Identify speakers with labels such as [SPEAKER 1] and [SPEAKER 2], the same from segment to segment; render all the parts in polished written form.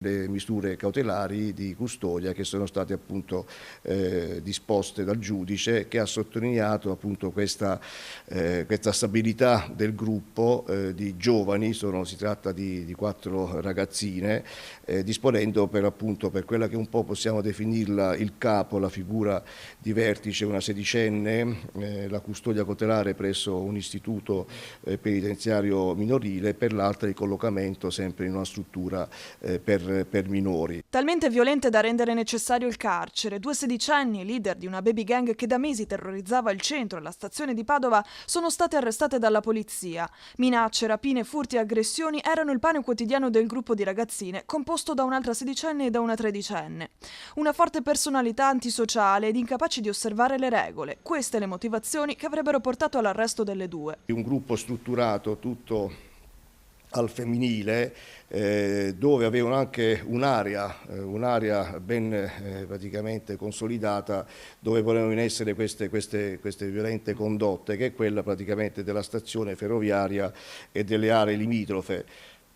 [SPEAKER 1] le misure cautelari di custodia che sono state appunto disposte dal giudice, che ha sottolineato appunto questa stabilità del gruppo di giovani. Si tratta di 4 ragazzine, disponendo per quella che un po' possiamo definirla il capo, la figura di vertice, una sedicenne, la custodia cautelare presso un istituto penitenziario minorile, per l'altra il collocamento sempre in una struttura per minori.
[SPEAKER 2] Talmente violente da rendere necessario il carcere, 2 sedicenni, leader di una baby gang che da mesi terrorizzava il centro e la stazione di Padova, sono state arrestate dalla polizia. Minacce, rapine, furti e aggressioni erano il pane quotidiano del gruppo di ragazzine, composto da un'altra sedicenne e da una tredicenne. Una forte personalità antisociale ed incapaci di osservare le regole. Queste le motivazioni che avrebbero portato all'arresto delle 2.
[SPEAKER 1] Un gruppo strutturato tutto al femminile, dove avevano anche un'area ben praticamente consolidata, dove ponevano in essere queste violente condotte, che è quella praticamente della stazione ferroviaria e delle aree limitrofe.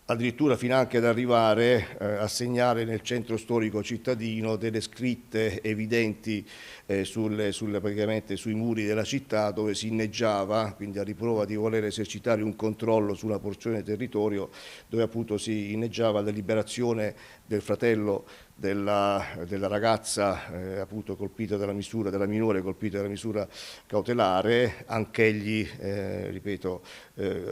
[SPEAKER 1] Addirittura fino anche ad arrivare a segnare nel centro storico cittadino delle scritte evidenti praticamente sui muri della città, dove si inneggiava, quindi a riprova di voler esercitare un controllo su una porzione del territorio, dove appunto si inneggiava la liberazione del fratello della ragazza appunto colpita della minore colpita dalla misura cautelare, anch'egli ripeto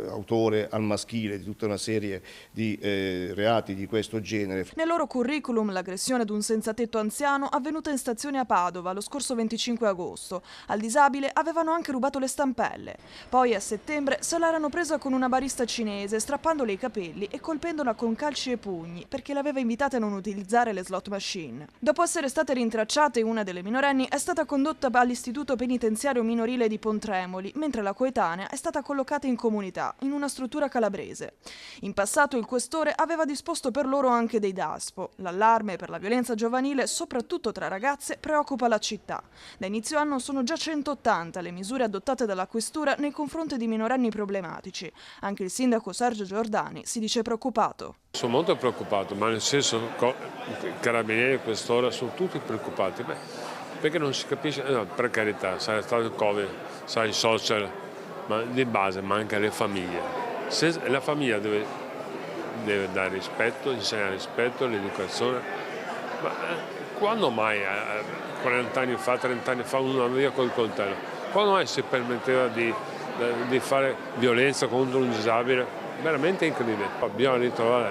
[SPEAKER 1] autore al maschile di tutta una serie di reati di questo genere.
[SPEAKER 2] Nel loro curriculum l'aggressione ad un senzatetto anziano avvenuta in stazione a Padova lo scorso 25 agosto. Al disabile avevano anche rubato le stampelle. Poi a settembre se l'erano presa con una barista cinese, strappandole i capelli e colpendola con calci e pugni perché l'aveva invitata a non utilizzare le slot machine. Dopo essere state rintracciate, una delle minorenni è stata condotta all'istituto penitenziario minorile di Pontremoli, mentre la coetanea è stata collocata in comunità, in una struttura calabrese. In passato il questore aveva disposto per loro anche dei DASPO. L'allarme per la violenza giovanile, soprattutto tra ragazze, preoccupa la città. Da inizio anno sono già 180 le misure adottate dalla questura nei confronti di minorenni problematici. Anche il sindaco Sergio Giordani si dice preoccupato.
[SPEAKER 3] Sono molto preoccupato, ma nel senso carabinieri e quest'ora sono tutti preoccupati. Perché non si capisce, no, per carità, sarà stato il Covid, sarà i social, ma di base manca le famiglie. La famiglia deve dare rispetto, insegnare rispetto, l'educazione. Ma quando mai, 40 anni fa, 30 anni fa, uno andava via col coltello? Quando mai si permetteva di fare violenza contro un disabile? Veramente incredibile. Bisogna ritrovare